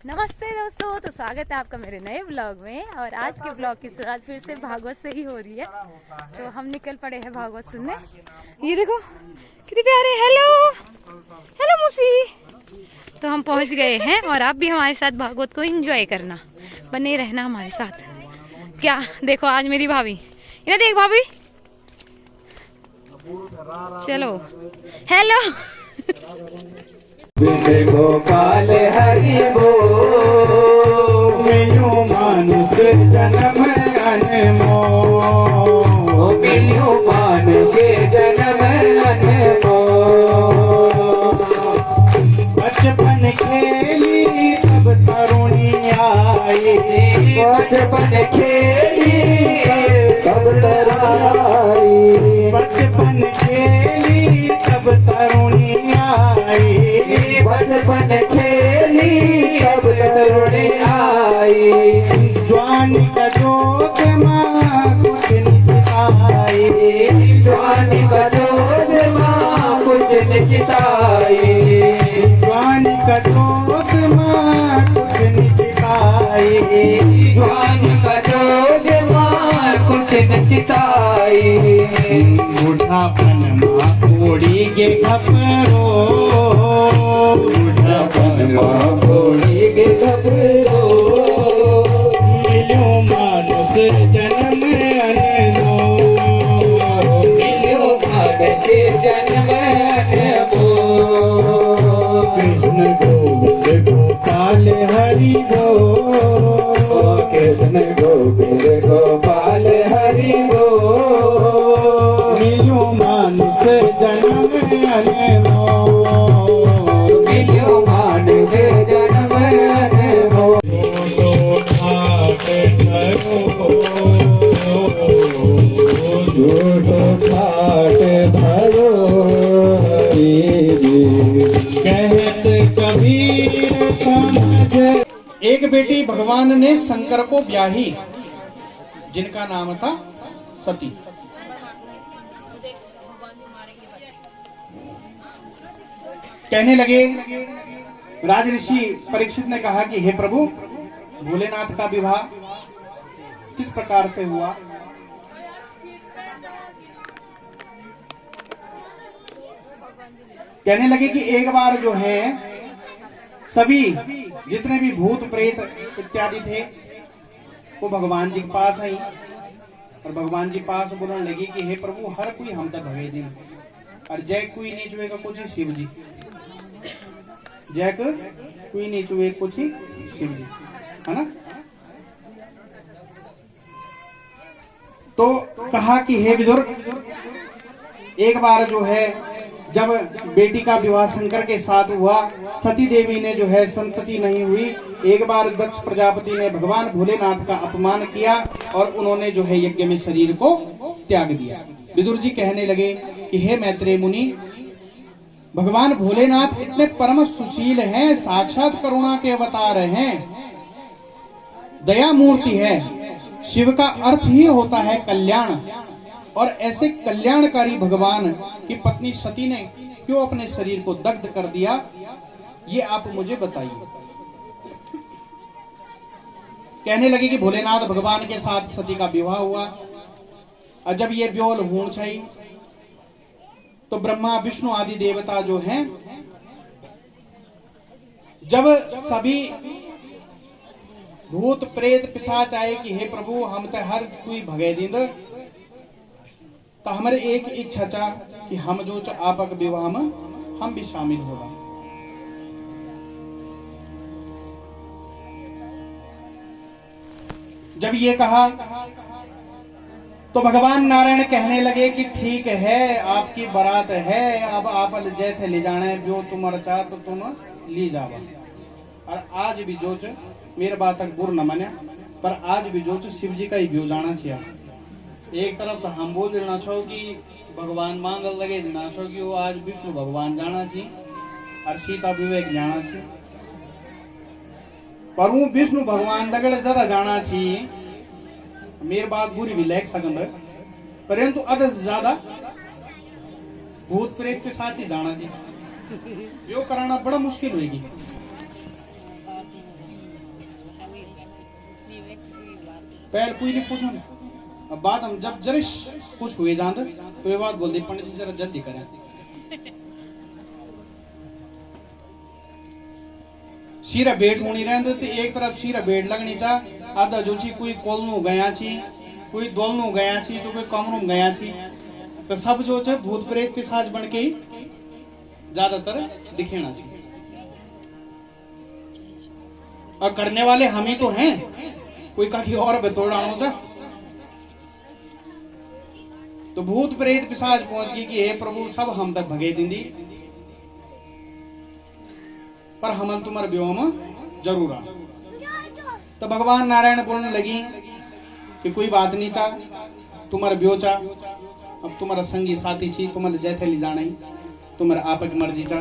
नमस्ते दोस्तों, तो स्वागत है आपका मेरे नए ब्लॉग में। और आज के ब्लॉग की शुरुआत फिर से भागवत से ही हो रही है। तो हम निकल पड़े हैं भागवत सुनने। ये देखो कितने प्यारे। हेलो हेलो मुसी। तो हम पहुंच गए हैं और आप भी हमारे साथ भागवत को एंजॉय करना, बने रहना हमारे साथ। क्या देखो, आज मेरी भाभी, इन्हें देख भाभी, चलो हेलो। गोपाल हरि बोल, मिलो मानुष जन्म अनमोल, मिलो मानुष जन्म अनमोल। बचपन खेली तब तरुणी आई, बचपन खेली तब तरुणी, बचपन खेली तब तरुणी आई, बचपन खेली सब तरुणी आई। जवानी का जोश माँ कुछ निकिताई, जवानी का जोश माँ कुछ निकिताई, जवानी का जोश माँ कुछ निकिताई, जवानी का जोश माँ कुछ निकिताई। बुढ़ापन माँ कोड़ी के घपरो, मिलो मानुष जन्म अनमोल, मिलो मानुष जन्म अनमोल। कृष्ण गोविंद गोपाल हरि बोल, कृष्ण गोविंद गोपाल हरि बोल, मिलो मानुष जन्म अनमोल, मिलो मानुष जन्म अनमोल। झूठो ठाट धरो कहत कबीर समझ। एक बेटी भगवान ने शंकर को ब्याही, जिनका नाम था सती। कहने लगे, राज ऋषि परीक्षित ने कहा कि हे प्रभु, भोलेनाथ का विवाह किस प्रकार से हुआ? कहने लगे कि एक बार जो है सभी जितने भी भूत प्रेत इत्यादि थे वो भगवान जी के पास आई और भगवान जी पास बोलने लगी कि हे प्रभु, हर कोई हम तक भगे दिन और जय कोई नहीं चुएगा कुछ ही शिव जी, जय कोई नहीं चुए कुछ ही शिव जी, है ना। तो कहा कि हे विदुर, एक बार जो है जब बेटी का विवाह शंकर के साथ हुआ, सती देवी ने जो है संतति नहीं हुई। एक बार दक्ष प्रजापति ने भगवान भोलेनाथ का अपमान किया और उन्होंने जो है यज्ञ में शरीर को त्याग दिया। विदुर जी कहने लगे कि हे मैत्रेय मुनि, भगवान भोलेनाथ इतने परम सुशील हैं, साक्षात करुणा के अवतार हैं, दया मूर्ति है। शिव का अर्थ ही होता है कल्याण, और ऐसे कल्याणकारी भगवान की पत्नी सती ने क्यों अपने शरीर को दग्ध कर दिया, ये आप मुझे बताइए। कहने लगे कि भोलेनाथ भगवान के साथ सती का विवाह हुआ और जब ये ब्योल हों छई तो ब्रह्मा विष्णु आदि देवता जो हैं, जब सभी भूत प्रेत पिशाच आए कि हे प्रभु, हम तो हर कोई भगे दींद, तो हमारे एक इच्छा चा कि हम जो आपक विवाह में हम भी शामिल होगा। जब ये कहा तो भगवान नारायण कहने लगे कि ठीक है, आपकी बारात है, अब आप जैसे ले जाना जो तुम रचा तो तुम ली जावा। और आज भी जो मेरे बात तक बुर न माने, पर आज भी जो शिव जी का ही व्यू जाना चाहिए। एक तरफ तो हम बोल देना छो कि भगवान मांगल लगे देना छो कि वो आज विष्णु भगवान जाना चाहिए और सीता विवेक जाना चाहिए, पर वो विष्णु भगवान दगड़ ज्यादा जाना चाहिए। मेरी बात बुरी भी लग सकंद, परंतु अद ज्यादा भूत प्रेत पिशाच ही जाना चाहिए। यो कराना बड़ा मुश्किल होगी। पहले कोई नहीं पूछो ना। अब बात हम जब जरिश कुछ हुए जान तो ये बात बोल दी पंडित जी जरा जल्दी करें। शीरा बेट होनी रहते तो एक तरफ शीरा बेट लगनी चा आधा जो छी कोई कोलनू गया छी कोई दोलनू गया छी तो कोई कमरू गया छी तो सब जो है भूत प्रेत पिशाच बन के ही ज्यादातर दिखेना छी और करने वाले हम ही तो हैं कोई कहीं और बतोड़ा था। तो भूत प्रेत पिशाच पहुंच गई कि हे प्रभु सब हम तक भगे दिंदी पर हमन तुम्हारे व्योम जरूर आ। तो भगवान नारायण बोलने लगी कि कोई बात नहीं चा तुम्हारे व्यो चा अब तुम्हारा संगी साथी छी तुम्हारे जैसे ले जाना ही तुम्हारे आप की मर्जी चा।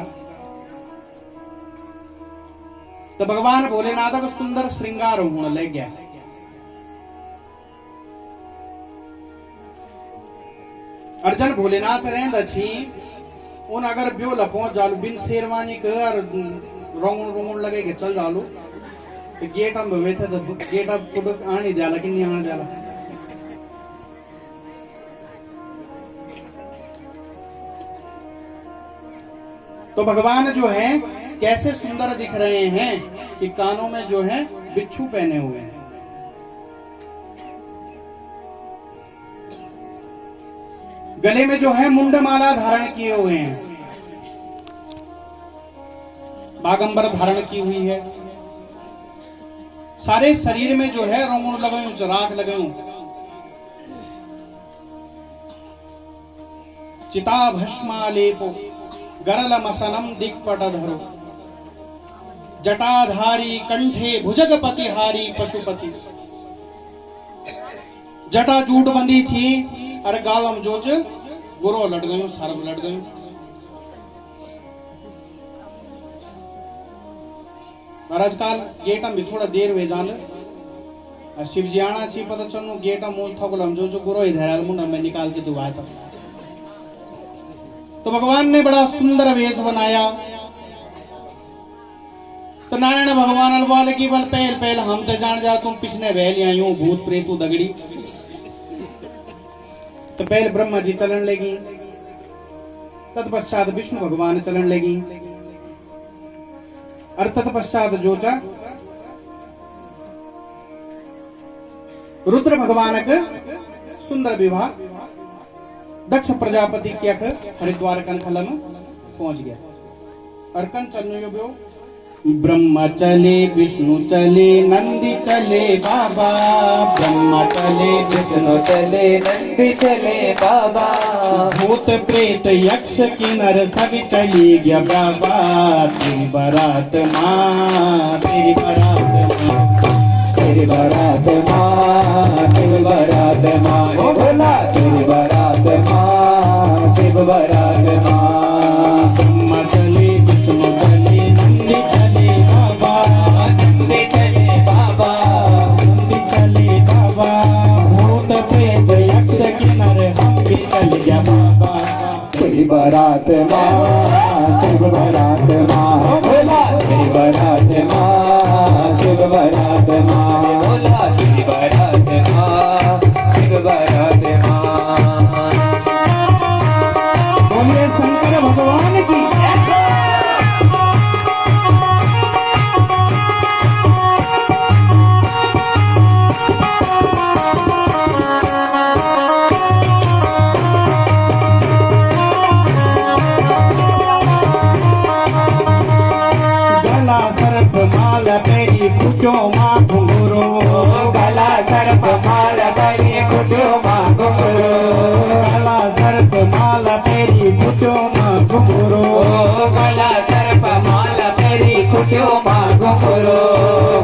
तो भगवान भोलेनाथ को सुंदर श्रृंगार होने लग गया। अर्जन भोलेनाथ रहंद छी उन अगर ब्यो पहुंच जालू बिन शेरवानी कर रोंगुण रोंगुण लगे के चल जालू तो गेट हम बैठे तो गेट अब कुछ आने दिया लेकिन नहीं आने दिया। तो भगवान जो है कैसे सुंदर दिख रहे हैं कि कानों में जो है बिच्छू पहने हुए हैं, गले में जो है मुंडमाला धारण किए हुए हैं, बागंबर धारण की हुई है, सारे शरीर में जो है रोंगुण लगाऊं चराग लगाऊं, चिता भस्मालेपो गरल मसनम दिक्पटधरो जटाधारी कंठे भुजगपतिहारी पशुपति। जटा जूट बंदी थी अरे गालम जोच गुरो लट गयो सर्व लट गयो। महाराज काल गेटम भी थोड़ा देर हुए जान शिव जी आना छी पता चलू गेटम मूल थकुलम जो गुरो इधर मुंडा में निकाल के दुआ था। तो भगवान ने बड़ा सुंदर वेश बनाया। तो नारायण भगवान अलवाल की बल पहल पहल हम तो जान जा तुम पिछने वहल आयु भूत प्रेतु दगड़ी। तो पहले ब्रह्मा जी चलन लगी, तत्पश्चात विष्णु भगवान चलन लगी और तत्पश्चात जोचा रुद्र भगवान के सुंदर विवाह दक्ष प्रजापति के हरिद्वार कंखलम पहुंच गया। और कंचन यो ब्रह्मा चले विष्णु चले नंदी चले बाबा, ब्रह्मा चले विष्णु चले नंदी चले बाबा, भूत प्रेत यक्ष किन्नर सभी चली गया बाबा। तेरी बारात माँ तेरी बारात माँ तेरी बारात माँ शिव बारात माँ बोला तेरी बारात माँ शिव बारात माँ। ब्रह्मा चले विष्णु चले नंदी चले बाबा, नंदी चले बाबा नंदी चले बाबा, भूत प्रेत यक्ष किन्नर हम भी चल गया बाबा। तेरी बारात माँ शिव बारात माँ बोला तेरी बारात माँ शिव बारात माँ बोला तेरी बारात माँ शिव बारात माँ। बोलिए शंकर भगवान की। माला तेरी कुटो माँ घुंघरू, गला सर्प माला तेरी कुटो माँ घुंघरू, गला सर्प माला तेरी कुटो माँ घुंघरू, गला सर्प माला तेरी कुटो माँ घुंघरू,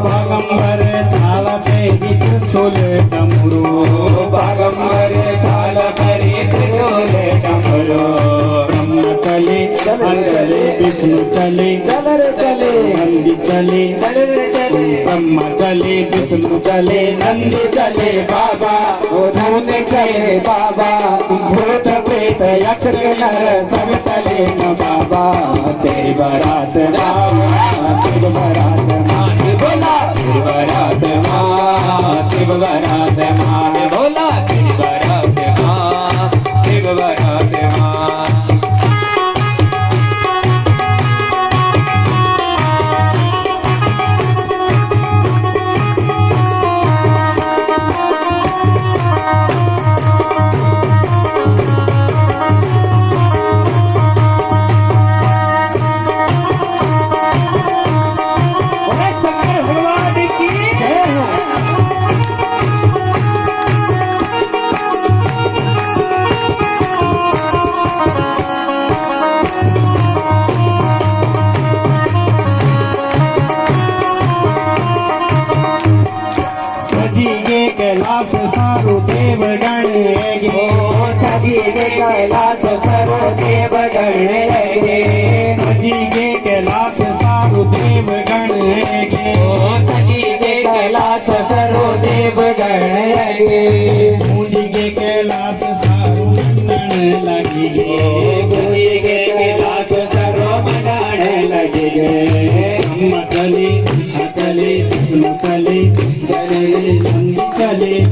बागंबर छाला तेरी त्रिशूल डमरू, बागंबर छाला तेरी त्रिशूल डमरू। ब्रह्मा चले चले विष्णु चले चले नंदी चले ब्रह्मा चले विष्णु चले नंदी चले बाबा, भूत चले बाबा, भूत प्रेत यक्ष किन्नर सब चले न बाबा। तेरी बारात माँ शिव बारात माँ बोला तेरी बारात माँ शिव बारात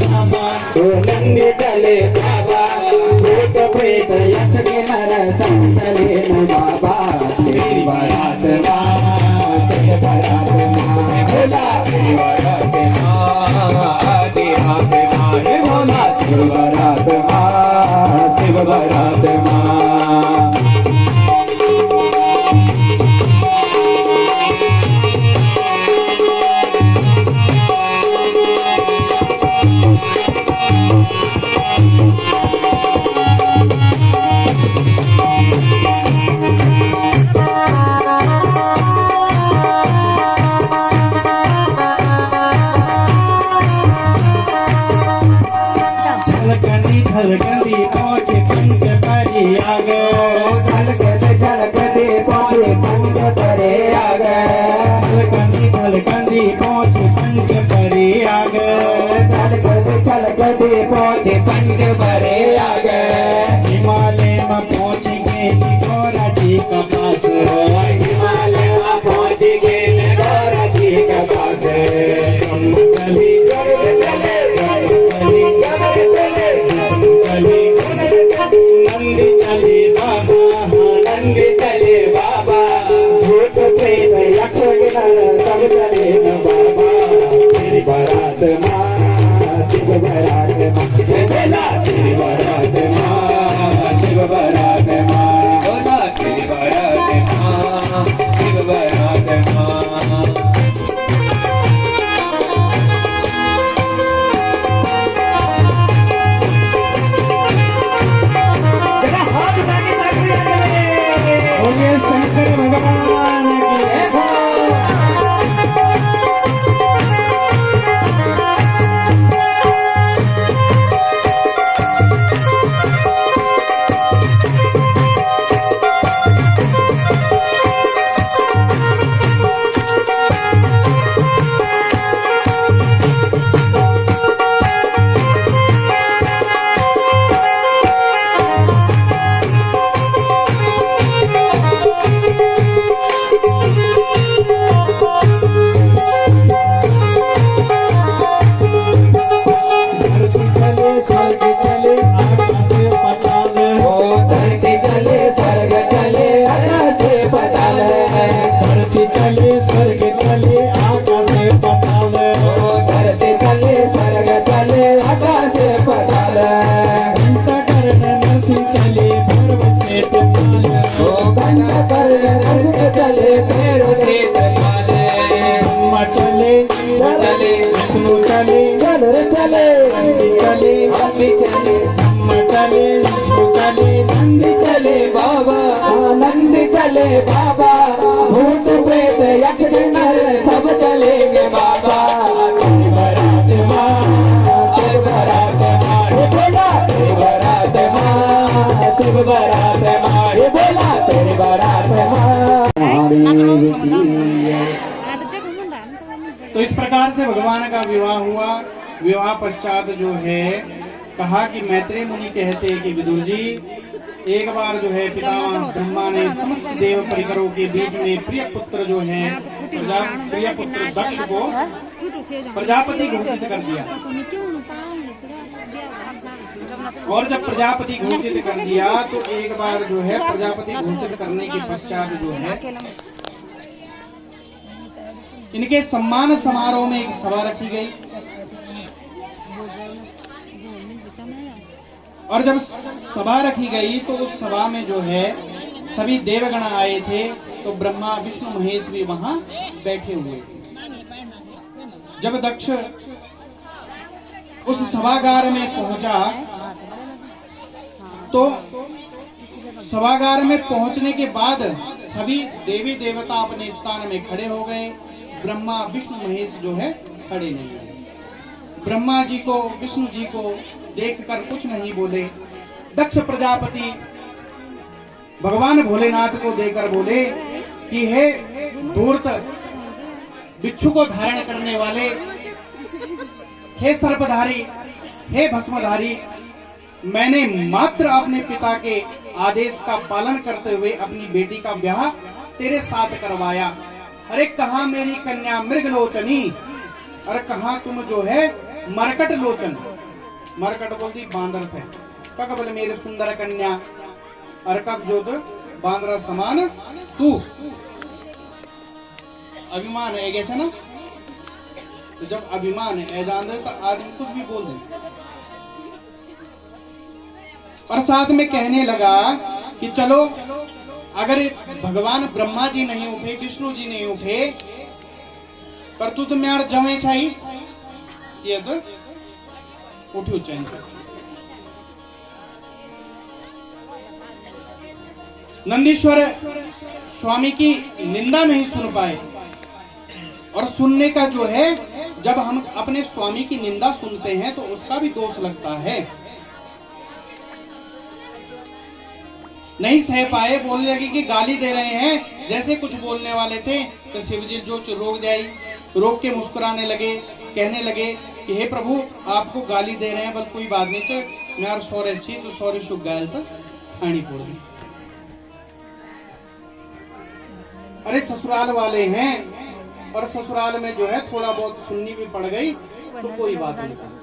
बाबा तो नंदी चले बाबा भूत प्रेत यक्ष किन्नर सब चले न बाबा तेरी बारात माँ शिव बारात माँ भोला तेरी बारात माँ देहात माँ हे भोला शिव बारात माँ शिव बारात माँ झलकती पहुँचे पंच परी आग झलकते पहुँचे पंच परे आग झलकती पहुँचे पंच परी आग झलकते पहुँचे पंच परे आग हिमालय में पहुँच गए गौरा जी का पास हिमालय में पहुँच गए गौरा जी का पास चली नंदी चले बाबा नंदी चले बाबा भूत प्रेत यक्ष किन्नर सब चले न बाबा तेरी बारात माँ शिव बारात माँ बोला तेरी बारात माँ शिव बारात माँ बोला तेरी बारात माँ शिव बारात माँ बोलिए शंकर भगवान की चले बाबा भूत प्रेत यक्ष किन्नर सब चलेंगे बाबा तेरी बारात माँ शिव बारात माँ हे बोला तेरी बारात माँ शिव बारात माँ हे बोला तेरी बारात माँ। तो इस प्रकार से भगवान का विवाह हुआ। विवाह पश्चात जो है कहा कि मैत्रेय मुनि कहते कि विदुर जी एक बार जो है पितामह ब्रह्मा ने समस्त देव परिकरों के बीच में प्रिय पुत्र जो है प्रिय पुत्र दक्ष को प्रजापति घोषित कर दिया। और जब प्रजापति घोषित कर दिया तो एक बार जो है प्रजापति घोषित करने के पश्चात जो है इनके सम्मान समारोह में एक सभा रखी गई। और जब सभा रखी गई तो उस सभा में जो है सभी देवगण आए थे। तो ब्रह्मा विष्णु महेश भी वहां बैठे हुए थे। जब दक्ष उस सभागार में पहुंचा तो सभागार में पहुंचने के बाद सभी देवी देवता अपने स्थान में खड़े हो गए। ब्रह्मा विष्णु महेश जो है खड़े नहीं हुए। ब्रह्मा जी को विष्णु जी को देखकर कुछ नहीं बोले। दक्ष प्रजापति भगवान भोलेनाथ को देखकर बोले कि हे धूर्त बिच्छू को धारण करने वाले, हे सर्पधारी, हे भस्मधारी, मैंने मात्र अपने पिता के आदेश का पालन करते हुए अपनी बेटी का ब्याह तेरे साथ करवाया। अरे कहाँ मेरी कन्या मृगलोचनी, और कहाँ तुम जो है मरकट लोचन, मरकट बोलती बांदर थे, कक बोले मेरे सुंदर कन्या, अरकब जोत बांदरा समान तू। अभिमान है कैसे ना, तो जब अभिमान है जान दे तो आदमी कुछ भी बोल दे। और साथ में कहने लगा कि चलो अगर भगवान ब्रह्मा जी नहीं उठे, विष्णु जी नहीं उठे, पर तू तो मेरे जमे छाई ये तो उठू चैन से। नंदीश्वर स्वामी की निंदा नहीं सुन पाए, और सुनने का जो है, जब हम अपने स्वामी की निंदा सुनते हैं तो उसका भी दोष लगता है। नहीं सह पाए, बोलने लगे कि गाली दे रहे हैं। जैसे कुछ बोलने वाले थे तो शिवजी जो रोक दिया, रोक के मुस्कुराने लगे, कहने लगे कि हे प्रभु आपको गाली दे रहे हैं, बल कोई बात नहीं च मैं सौरे छी तो सौरे सुख गायल तो खानी पड़ी। अरे ससुराल वाले हैं, और ससुराल में जो है थोड़ा बहुत सुननी भी पड़ गई तो कोई बात नहीं।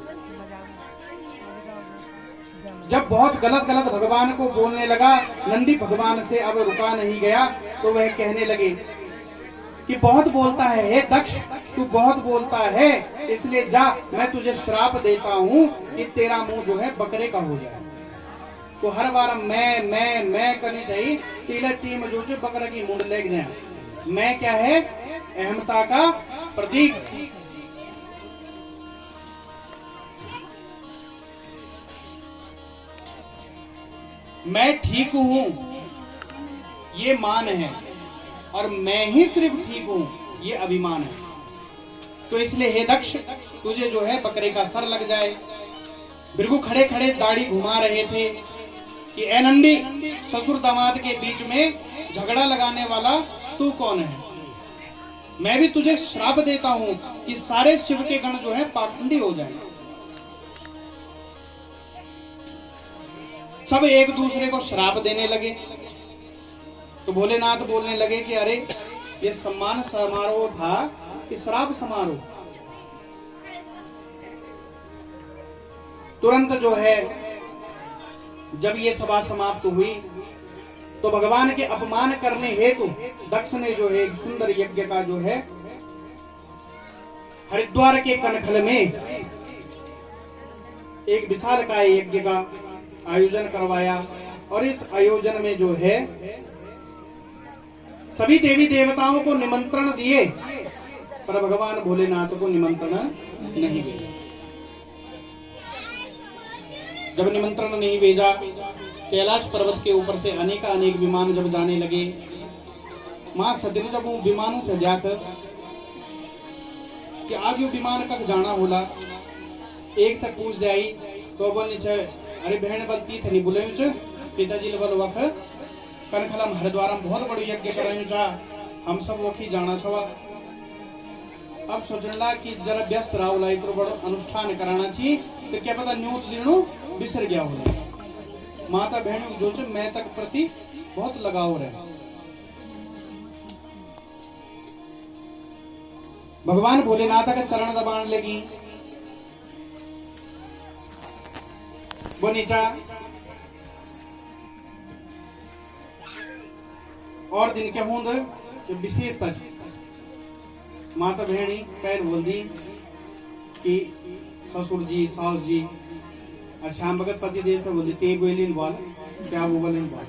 जब बहुत गलत गलत भगवान को बोलने लगा, नंदी भगवान से अब रुका नहीं गया, तो वह कहने लगे कि बहुत बोलता है हे दक्ष, तू बहुत बोलता है, इसलिए जा मैं तुझे श्राप देता हूँ कि तेरा मुंह जो है बकरे का हो जाए। तो हर बार मैं करनी चाहिए, तीले तीन जो बकरे की मुंड लेग जाए। मैं क्या है, अहमता का प्रतीक। मैं ठीक हूं ये मान है, और मैं ही सिर्फ ठीक हूं ये अभिमान है। तो इसलिए हे दक्ष तुझे जो है बकरे का सर लग जाए। भृगु खड़े खड़े दाढ़ी घुमा रहे थे कि ए नंदी, ससुर दामाद के बीच में झगड़ा लगाने वाला तू कौन है? मैं भी तुझे श्राप देता हूं कि सारे शिव के गण जो है पाखंडी हो जाएं। सब एक दूसरे को श्राप देने लगे। तो भोलेनाथ बोलने लगे कि अरे ये सम्मान समारोह था कि श्राप समारोह। तुरंत जो है जब ये सभा समाप्त हुई तो भगवान के अपमान करने हेतु दक्ष ने जो है एक सुंदर यज्ञ का जो है हरिद्वार के कनखल में एक विशालकाय यज्ञ का आयोजन करवाया। और इस आयोजन में जो है सभी देवी देवताओं को निमंत्रण दिए, पर भगवान भोलेनाथ को निमंत्रण नहीं भेजा। जब निमंत्रण नहीं भेजा, कैलाश पर्वत के ऊपर से अनेक विमान जब जाने लगे, मां सती ने जब वो विमानों थे जाकर कि आज वो विमान कब जाना होला, एक तक पूछ दे आई तो बोलनी छे अरे बहन बलती थे नहीं बोले पिताजी बल वख कनखलम हरिद्वारम बहुत बड़ी यज्ञ कर रहे चा, हम सब वखी जाना छवा। अब सोचला कि जरा व्यस्त राहुल इतना बड़ो अनुष्ठान कराना चाहिए, तो क्या पता न्यूत दिनों बिसर गया होला। माता बहनों जो च मैं तक प्रति बहुत लगाव रहे। भगवान भोलेनाथ का चरण दबाने लगी। वो नीचा और दिन क्या होंद विशेषता माता बहनी पैर बोल दी कि ससुर जी सास जी और श्याम भगत पति देव तो बोल दी ते बोलिन बोल क्या वो बोलिन बोल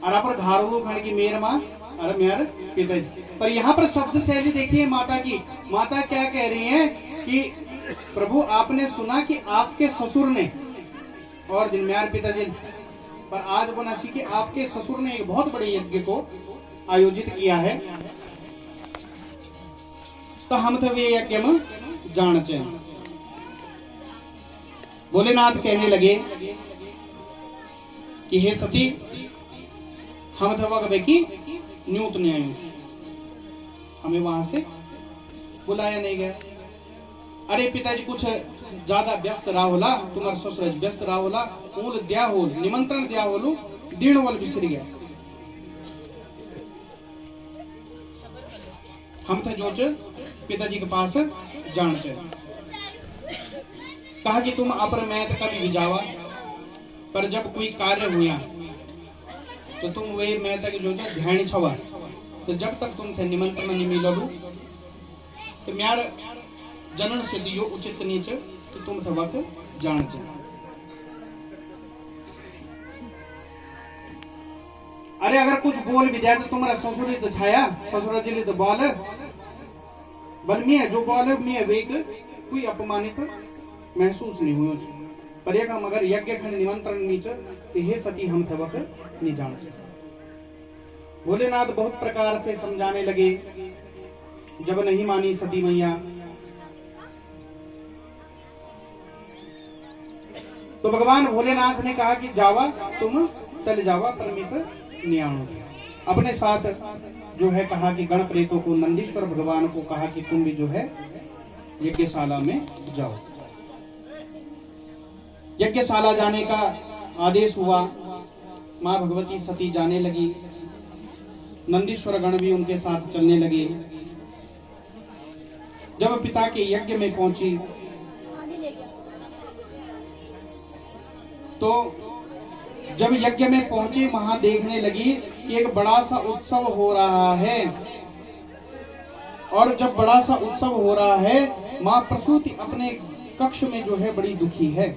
और आप घारू खाने की मेर माँ और मेरे पिताजी। पर यहाँ पर शब्द शैली देखिए माता की। माता क्या कह रही है कि प्रभु आपने सुना कि आपके ससुर ने और दिन मेरे पिताजी, पर आज बोलना चाहिए कि आपके ससुर ने एक बहुत बड़े यज्ञ को आयोजित किया है, तो हम तो वे यज्ञ में जाना चाहिए। भोलेनाथ कहने लगे कि हे सती, हम तो वह की न्यूत ने आए, हमें वहां से बुलाया नहीं गया। अरे पिताजी कुछ ज्यादा व्यस्त रहा होला, तुम्हारा ससुर व्यस्त रहा होला, मूल दिया हो निमंत्रण दिया होलू दीण वाल बिसर गया। हम थे जो पिताजी के पास जान चे। कहा कि तुम अपर मैत कभी भी जावा, पर जब कोई कार्य हुआ तो तुम वे मैं तक जो ध्यान छवा। तो जब तक तुम थे निमंत्रण नहीं मिललू तो म्यार जनन से दियो उचित नीच तो तुम थे वक्त जान चे। अरे अगर कुछ बोल भी दिया तो तुम्हारा ससुर तो छाया, ससुर जिले तो बोल बल मिया जो बोल मिया वेक कोई अपमानित महसूस नहीं हुआ। पर यह काम अगर यज्ञ खंड निमंत्रण नीच तो हे सती हम थवक नहीं जानते। भोलेनाथ बहुत प्रकार से समझाने लगे, जब नहीं मानी सती मैया तो भगवान भोलेनाथ ने कहा कि जावा तुम चले जावा, परमित न्याणो। अपने साथ जो है कहा कि गण प्रेतों को, नंदीश्वर भगवान को कहा कि तुम भी जो है यज्ञशाला में जाओ। यज्ञशाला जाने का आदेश हुआ। मां भगवती सती जाने लगी, नंदीश्वर गण भी उनके साथ चलने लगे। जब पिता के यज्ञ में पहुंची तो जब यज्ञ में पहुंची वहां देखने लगी कि एक बड़ा सा उत्सव हो रहा है। और जब बड़ा सा उत्सव हो रहा है, मां प्रसूति अपने कक्ष में जो है बड़ी दुखी है।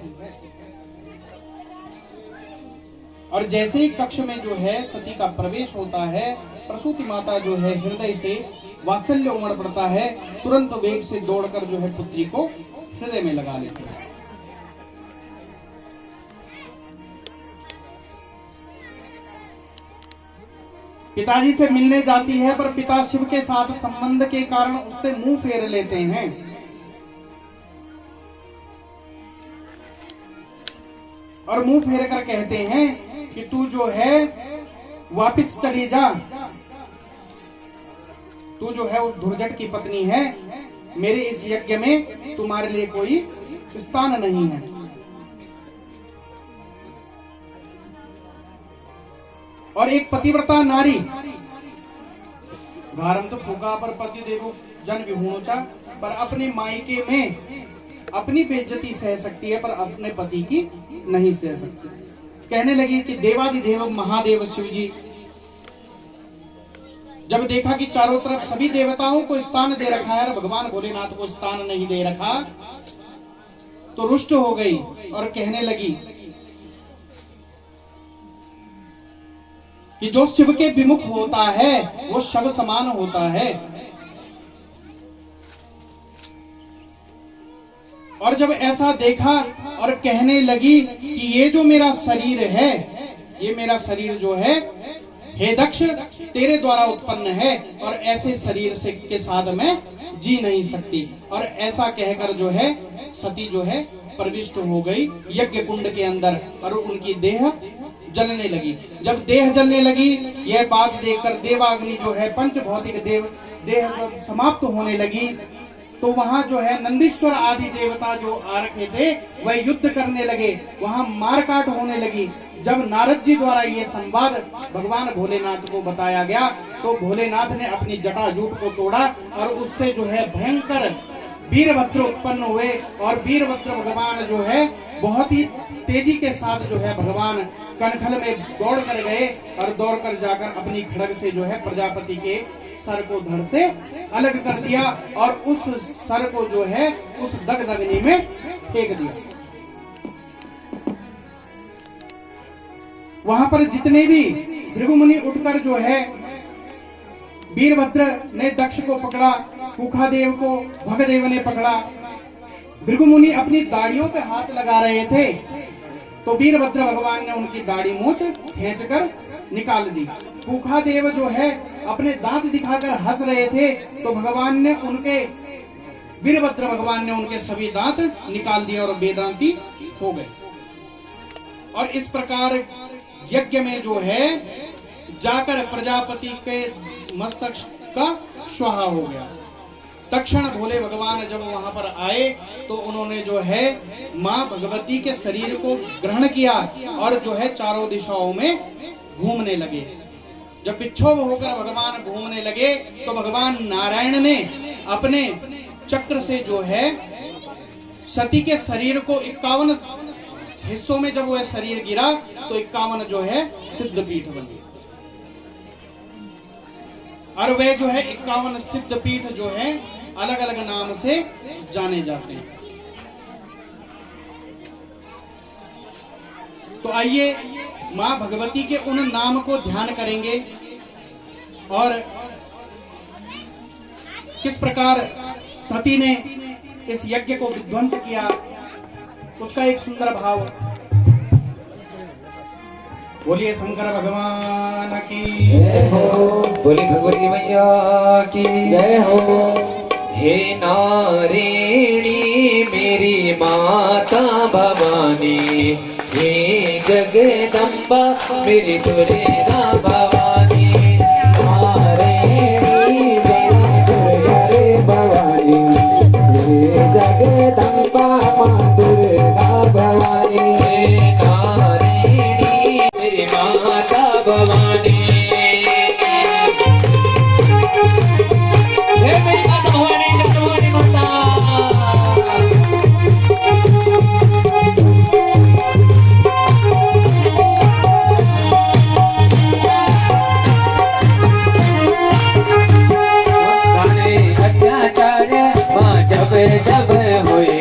और जैसे ही कक्ष में जो है सती का प्रवेश होता है, प्रसूति माता जो है हृदय से वात्सल्य उमड़ पड़ता है, तुरंत वेग से दौड़कर जो है पुत्री को हृदय में लगा लेती है। पिताजी से मिलने जाती है, पर पिता शिव के साथ संबंध के कारण उससे मुंह फेर लेते हैं। और मुंह फेर कर कहते हैं कि तू जो है वापिस चली जा, तू जो है उस धुर्जट की पत्नी है, मेरे इस यज्ञ में तुम्हारे लिए कोई स्थान नहीं है। और एक पतिव्रता नारी घारम तो फूका पर पति देवो जन विहूणोचा, पर अपने मायके में अपनी बेइज्जती सह सकती है, पर अपने पति की नहीं सह सकती। कहने लगी कि देवादिदेव महादेव शिव जी जब देखा कि चारों तरफ सभी देवताओं को स्थान दे रखा है और भगवान भोलेनाथ को स्थान नहीं दे रखा, तो रुष्ट हो गई और कहने लगी कि जो शिव के विमुख होता है वो शव समान होता है। और जब ऐसा देखा और कहने लगी कि ये जो मेरा शरीर है, ये मेरा शरीर जो है हे दक्ष तेरे द्वारा उत्पन्न है, और ऐसे शरीर से के साथ मैं जी नहीं सकती। और ऐसा कहकर जो है सती जो है प्रविष्ट हो गई यज्ञ कुंड के अंदर और उनकी देह जलने लगी। जब देह जलने लगी, यह बात देखकर देवाग्नि जो है पंच भौतिक देह जो समाप्त होने लगी, तो वहां जो है नंदीश्वर आदि देवता जो आ रखे थे वह युद्ध करने लगे, वहां मारकाट होने लगी। जब नारद जी द्वारा ये संवाद भगवान भोलेनाथ को बताया गया, तो भोलेनाथ ने अपनी जटाजूट को तोड़ा और उससे जो है भयंकर वीरभद्र उत्पन्न हुए। और वीरभद्र भगवान जो है बहुत ही तेजी के साथ जो है भगवान कनखल में दौड़ कर गए और दौड़ कर जाकर अपनी खड़ग से जो है प्रजापति के सर को धड़ से अलग कर दिया और उस सर को जो है उस दगदगनी में फेंक दिया। वहां पर जितने भी भृगुमुनि उठकर जो है वीरभद्र ने दक्ष को पकड़ा, कुखादेव को भगदेव ने पकड़ा। भृगुमुनि अपनी दाढ़ियों पे हाथ लगा रहे थे, तो वीरभद्र भगवान ने उनकी दाढ़ी मूछ खींचकर निकाल दी। कुखादेव जो है अपने दांत दिखाकर हंस रहे थे, तो भगवान ने उनके वीरभद्र भगवान ने उनके सभी दांत निकाल दिए और वेदांती हो गए। और इस प्रकार यज्ञ में जो है जाकर प्रजापति के मस्तक का स्वाहा हो गया। तक्षण भोले भगवान जब वहां पर आए तो उन्होंने जो है मां भगवती के शरीर को ग्रहण किया और जो है चारों दिशाओं में घूमने लगे। जब विक्षोभ होकर भगवान घूमने लगे तो भगवान नारायण ने अपने चक्र से जो है सती के शरीर को 51 हिस्सों में जब वह शरीर गिरा तो 51 जो है सिद्धपीठ बनी और वे जो है 51 सिद्धपीठ जो है अलग अलग नाम से जाने जाते हैं। तो आइए मां भगवती के उन नाम को ध्यान करेंगे और किस प्रकार सती ने इस यज्ञ को विध्वंस किया उसका एक सुंदर भाव। बोलिए शंकर भगवान की जय हो, बोले भगवती मैया की जय हो। हे नारिणी मेरी माता भवानी, हे जगदम्बा मेरी दुर्गा भवानी, नारिणी मेरी दुर्गा भवानी, हे जगदम्बा मां दुर्गा भवानी, हे नारिणी मेरी माता भवानी, हे मेरी माता भवानी, भवानी माता। जब हुए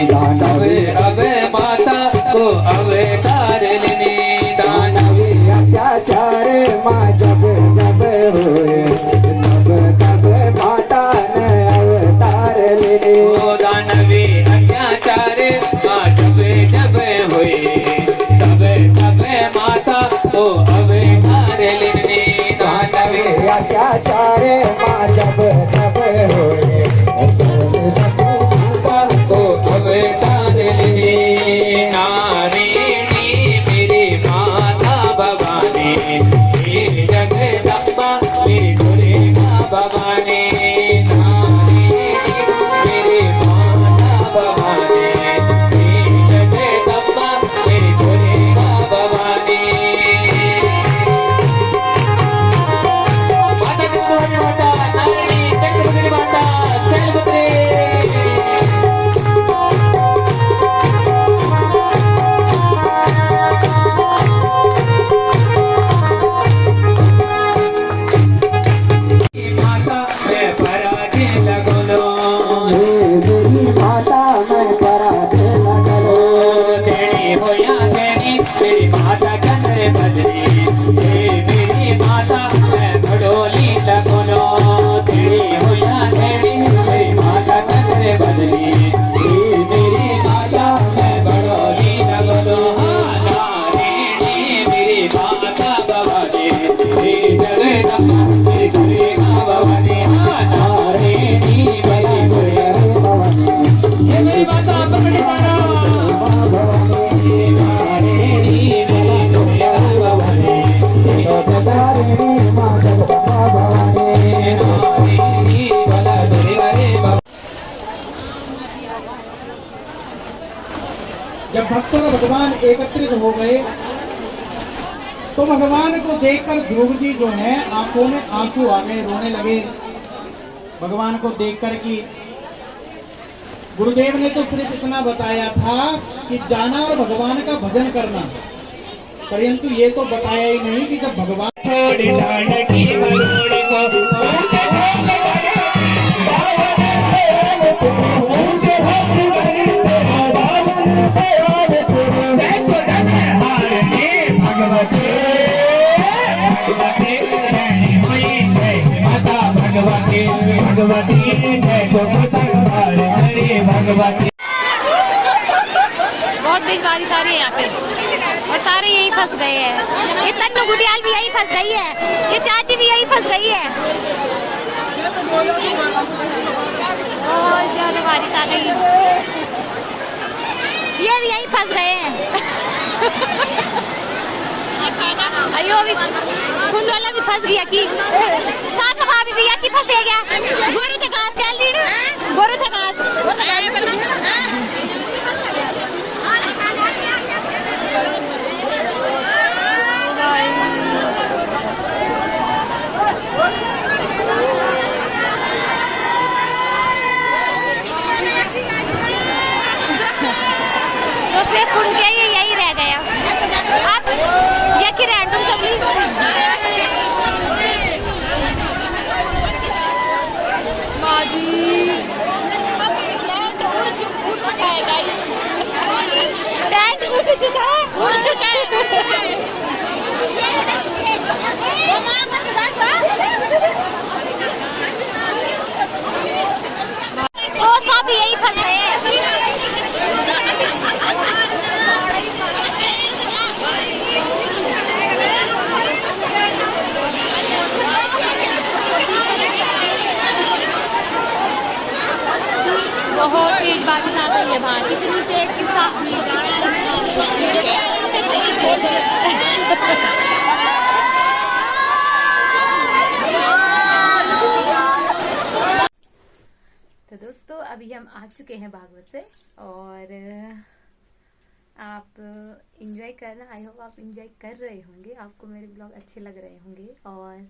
दानव अब माता को अवतार लेने, दानव अत्याचार माँ जब हुए तब माता ने अवतार लेने, दानवी अत्याचार माँ जब हुए तब माता को अवतार लेने, दानवी अत्याचार माँ जब हुए तो अवतार लेने, नारिणी मेरी माता भवानी, हे जगदम्बा मेरी दुर्गा भवानी, नारिणी मेरी माता भवानी, हे जगदम्बा मेरी दुर्गा भवानी। माता चक्रवर्ती माता, नारिणी चक्रवर्ती माता, मेरी माता चंद्र बदली, हे मेरी माता मैं भड़ोली लगोलो, तेरी होया तेरी मेरी माता चंद्र बदली, हे मेरी माता मैं भड़ोली लगोलो, नारिणी मेरी माता भवानी, हे जगदम्बा मेरी दुर्गा भवानी, नारिणी मेरी दुर्गा भवानी, हे मेरी माता पकड़ी माना जब भक्त और भगवान एकत्रित हो गए तो भगवान को देखकर ध्रुव जी जो है आंखों में आंसू आ गए, रोने लगे भगवान को देखकर कि गुरुदेव ने तो सिर्फ इतना बताया था कि जाना और भगवान का भजन करना, परंतु ये तो बताया ही नहीं कि जब भगवान थोड़ी ढांड की मरोड़ी को भगवती भगवती। बहुत तेज बारिश आ रही है यहाँ पे और सारे यही फंस गए हैं। ये तन्नू गुडियाल भी यही फंस गई है, ये चाची भी यही फंस गई है। बहुत ज्यादा बारिश आ गई, ये भी यही फंस गए हैं। अयो भी कुंड वाला भी फंस गया कि साथ में भाभी भैया की फंसे गया। गोरू थे घास क्या लीड गोरू थे घास बहुत तेज बारिश आ गई है बाहर, इतनी तेज कि साफ नहीं तो दोस्तों अभी हम आ चुके हैं भागवत से, और आप इंजॉय करना, आई होप आप इंजॉय कर रहे होंगे, आपको मेरे ब्लॉग अच्छे लग रहे होंगे, और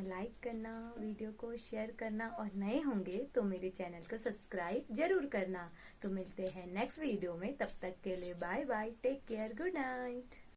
लाइक करना, वीडियो को शेयर करना, और नए होंगे तो मेरे चैनल को सब्सक्राइब जरूर करना। तो मिलते हैं नेक्स्ट वीडियो में, तब तक के लिए bye bye, take care, good night.